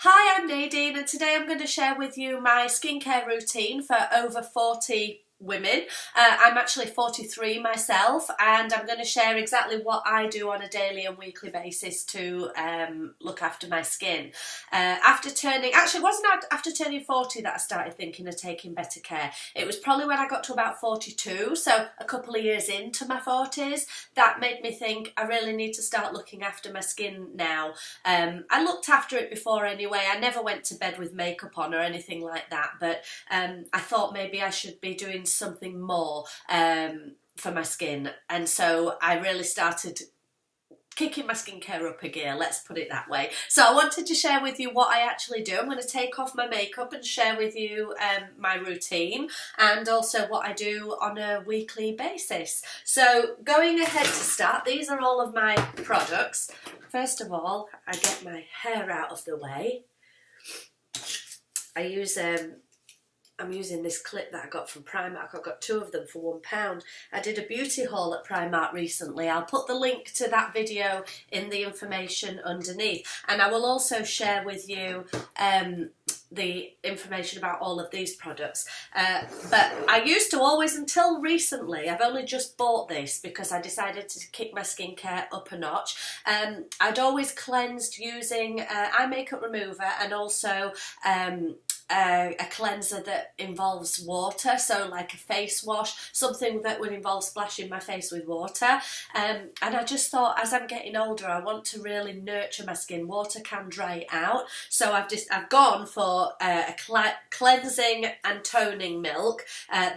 Hi, I'm Nadine and today I'm going to share with you my skincare routine for over 40 women. I'm actually 43 myself, and I'm going to share exactly what I do on a daily and weekly basis to look after my skin. It wasn't after turning 40 that I started thinking of taking better care. It was probably when I got to about 42, so a couple of years into my 40s, that made me think I really need to start looking after my skin now. I looked after it before anyway. I never went to bed with makeup on or anything like that, but I thought maybe I should be doing something more for my skin, and so I really started kicking my skincare up a gear, let's put it that way. So I wanted to share with you what I actually do. I'm going to take off my makeup and share with you my routine and also what I do on a weekly basis. So going ahead to start, these are all of my products. First of all, I get my hair out of the way. I'm using this clip that I got from Primark. I got 2 of them for £1. I did a beauty haul at Primark recently. I'll put the link to that video in the information underneath, and I will also share with you the information about all of these products. But I used to always, until recently, I've only just bought this because I decided to kick my skincare up a notch. I'd always cleansed using eye makeup remover and also a cleanser that involves water, so like a face wash, something that would involve splashing my face with water. And I just thought, as I'm getting older, I want to really nurture my skin. Water can dry it out, so I've gone for a cleansing and toning milk.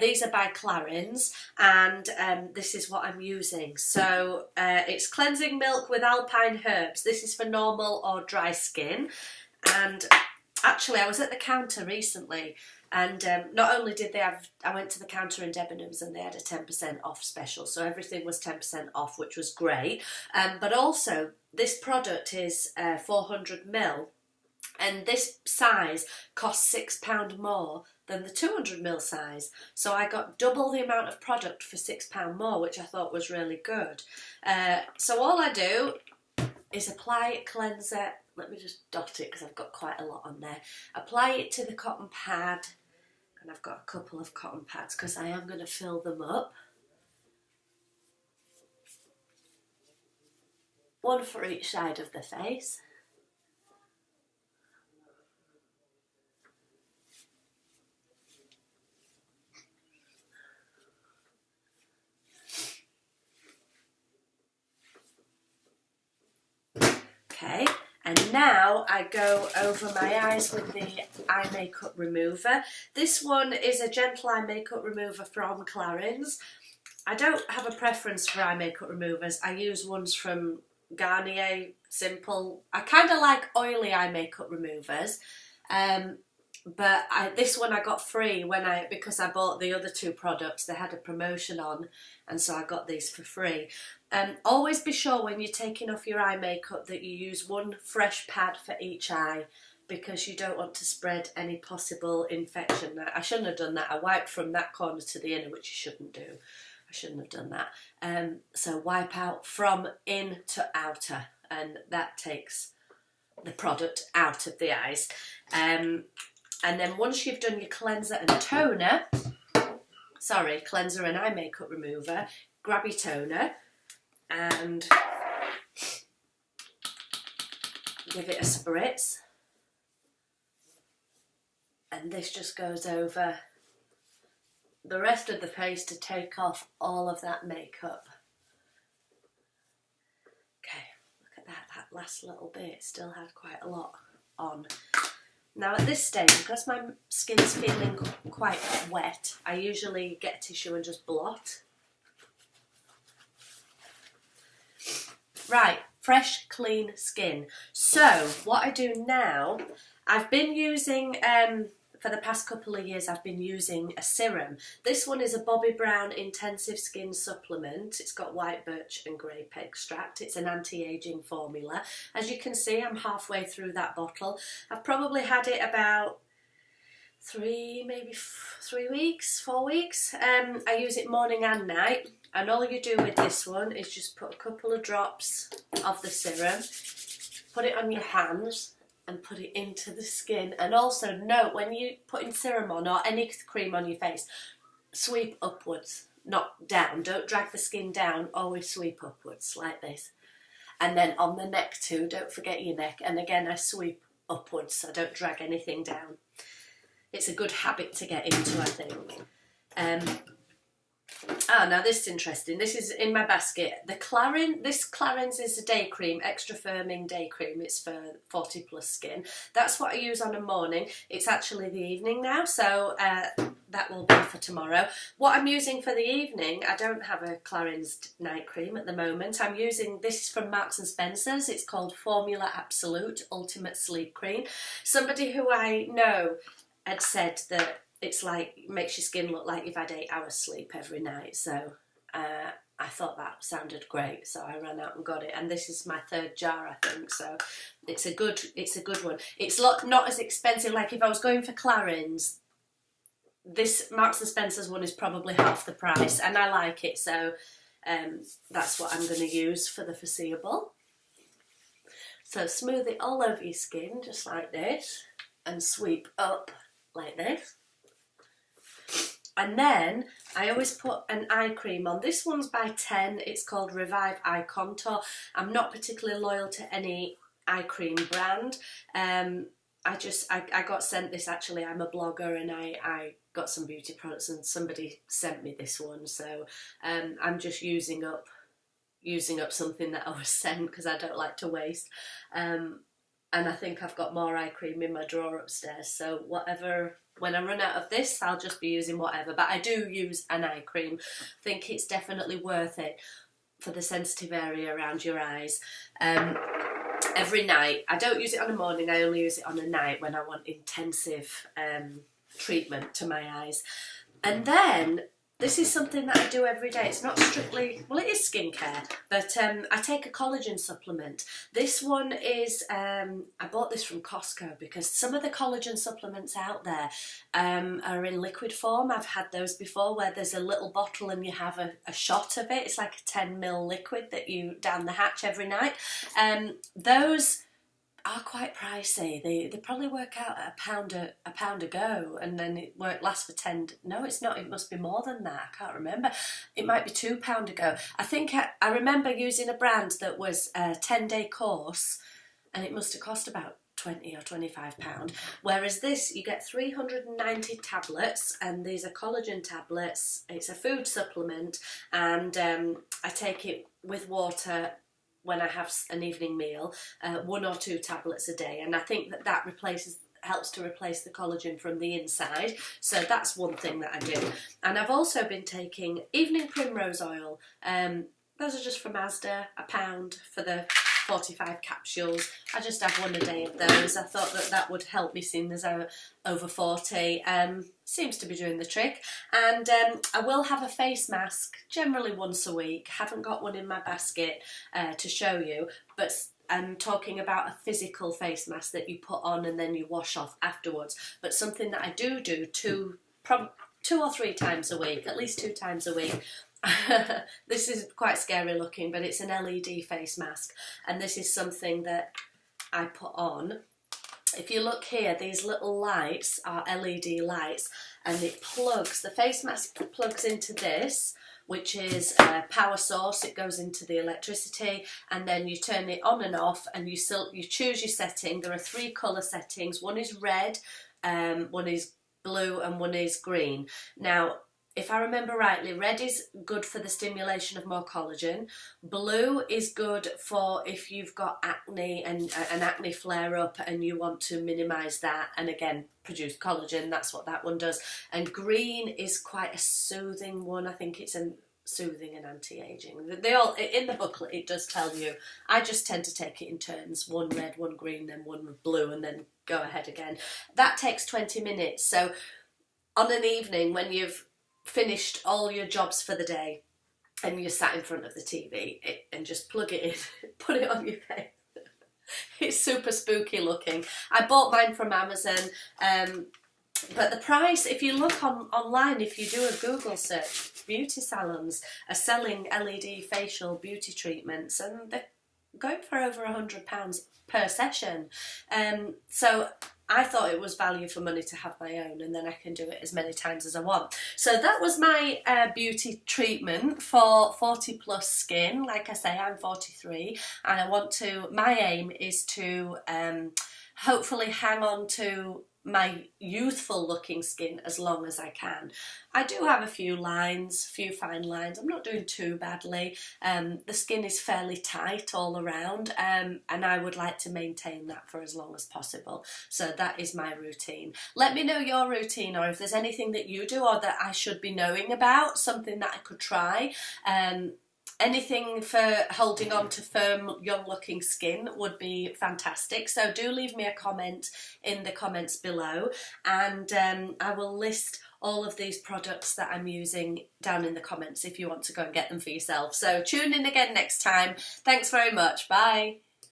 These are by Clarins, and this is what I'm using. So it's cleansing milk with alpine herbs. This is for normal or dry skin. And actually, I was at the counter recently, and not only did they have, I went to the counter in Debenhams and they had a 10% off special, so everything was 10% off, which was great. But also, this product is 400ml, and this size costs £6 more than the 200ml size. So I got double the amount of product for £6 more, which I thought was really good. So all I do is apply cleanser. Let me just dot it because I've got quite a lot on there. Apply it to the cotton pad, and I've got a couple of cotton pads because I am going to fill them up. One for each side of the face. Okay. And now I go over my eyes with the eye makeup remover. This one is a gentle eye makeup remover from Clarins. I don't have a preference for eye makeup removers. I use ones from Garnier, simple. I kind of like oily eye makeup removers. But this one I got free because I bought the other 2 products. They had a promotion on, and so I got these for free. Always be sure when you're taking off your eye makeup that you use one fresh pad for each eye, because you don't want to spread any possible infection. I shouldn't have done that. I wiped from that corner to the inner, which you shouldn't do. I shouldn't have done that. So wipe out from in to outer, and that takes the product out of the eyes. And then once you've done your cleanser and toner, cleanser and eye makeup remover, grab your toner and give it a spritz. And this just goes over the rest of the face to take off all of that makeup. Okay, look at that. That last little bit still had quite a lot on. Now at this stage, because my skin's feeling quite wet, I usually get a tissue and just blot. Right, fresh, clean skin. So what I do now, I've been using, for the past couple of years, I've been using a serum. This one is a Bobbi Brown intensive skin supplement. It's got white birch and grape extract. It's an anti-aging formula. As you can see, I'm halfway through that bottle. I've probably had it about 3 weeks, 4 weeks. I use it morning and night. And all you do with this one is just put a couple of drops of the serum, put it on your hands, and put it into the skin. And also note, when you're putting serum on or any cream on your face, sweep upwards, not down. Don't drag the skin down, always sweep upwards like this. And then on the neck too, don't forget your neck. And again, I sweep upwards, so I don't drag anything down. It's a good habit to get into, I think. Now this is interesting. This is in my basket. This Clarins is a day cream, extra firming day cream. It's for 40 plus skin. That's what I use on a morning. It's actually the evening now, so that will be for tomorrow. What I'm using for the evening, I don't have a Clarins night cream at the moment. I'm using, this is from Marks and Spencer's. It's called Formula Absolute Ultimate Sleep Cream. Somebody who I know had said that it's like, makes your skin look like you've had 8 hours sleep every night. So I thought that sounded great. So I ran out and got it. And this is my 3rd jar, I think. So it's a good one. It's not as expensive. Like if I was going for Clarins, this Marks and Spencer's one is probably half the price. And I like it. So that's what I'm going to use for the foreseeable. So smooth it all over your skin, just like this. And sweep up like this. And then I always put an eye cream on. This one's by 10. It's called Revive Eye Contour. I'm not particularly loyal to any eye cream brand. I got sent this, actually. I'm a blogger and I got some beauty products and somebody sent me this one. So I'm just using up something that I was sent because I don't like to waste. And I think I've got more eye cream in my drawer upstairs. So whatever, when I run out of this, I'll just be using whatever. But I do use an eye cream. I think it's definitely worth it for the sensitive area around your eyes. Every night. I don't use it on a morning. I only use it on a night when I want intensive treatment to my eyes. And then this is something that I do every day. It's not strictly, well, it is skincare, but I take a collagen supplement. This one is, I bought this from Costco because some of the collagen supplements out there are in liquid form. I've had those before where there's a little bottle and you have a shot of it. It's like a 10ml liquid that you down the hatch every night. Those are quite pricey. They probably work out at a pound a go, and then it lasts for 10. No, it's not. It must be more than that. I can't remember. It might be £2 a go. I think I remember using a brand that was a 10-day course, and it must have cost about £20 or £25. Whereas this, you get 390 tablets, and these are collagen tablets. It's a food supplement, and I take it with water when I have an evening meal, 1 or 2 tablets a day, and I think that helps to replace the collagen from the inside. So that's one thing that I do. And I've also been taking evening primrose oil. Those are just from Asda, £1 for the 45 capsules. I just have 1 a day of those. I thought that would help me, seeing as I'm over 40. Seems to be doing the trick. And I will have a face mask generally once a week. Haven't got one in my basket to show you, but I'm talking about a physical face mask that you put on and then you wash off afterwards. But something that I do 2 or 3 times a week, at least 2 times a week. This is quite scary looking, but it's an LED face mask, and this is something that I put on. If you look here, these little lights are LED lights, and the face mask plugs into this, which is a power source. It goes into the electricity, and then you turn it on and off, and you choose your setting. There are 3 colour settings. One is red, one is blue, and one is green. Now, if I remember rightly, red is good for the stimulation of more collagen. Blue is good for if you've got acne and an acne flare-up and you want to minimise that and, again, produce collagen. That's what that one does. And green is quite a soothing one. I think it's soothing and anti-aging. They all, in the booklet, it does tell you. I just tend to take it in turns. 1 red, 1 green, then 1 blue, and then go ahead again. That takes 20 minutes. So on an evening when you've finished all your jobs for the day and you're sat in front of the TV and just plug it in, put it on your face. It's super spooky looking. I bought mine from Amazon, but the price, if you look online, if you do a Google search, beauty salons are selling LED facial beauty treatments, and going for over £100 per session. So I thought it was value for money to have my own, and then I can do it as many times as I want. So that was my beauty treatment for 40 plus skin. Like I say, I'm 43, and I want to, my aim is to hopefully hang on to my youthful looking skin as long as I can. I do have a few lines, a few fine lines. I'm not doing too badly. The skin is fairly tight all around, and I would like to maintain that for as long as possible. So that is my routine. Let me know your routine, or if there's anything that you do or that I should be knowing about, something that I could try. Anything for holding on to firm, young-looking skin would be fantastic. So do leave me a comment in the comments below, and I will list all of these products that I'm using down in the comments if you want to go and get them for yourself. So tune in again next time. Thanks very much. Bye.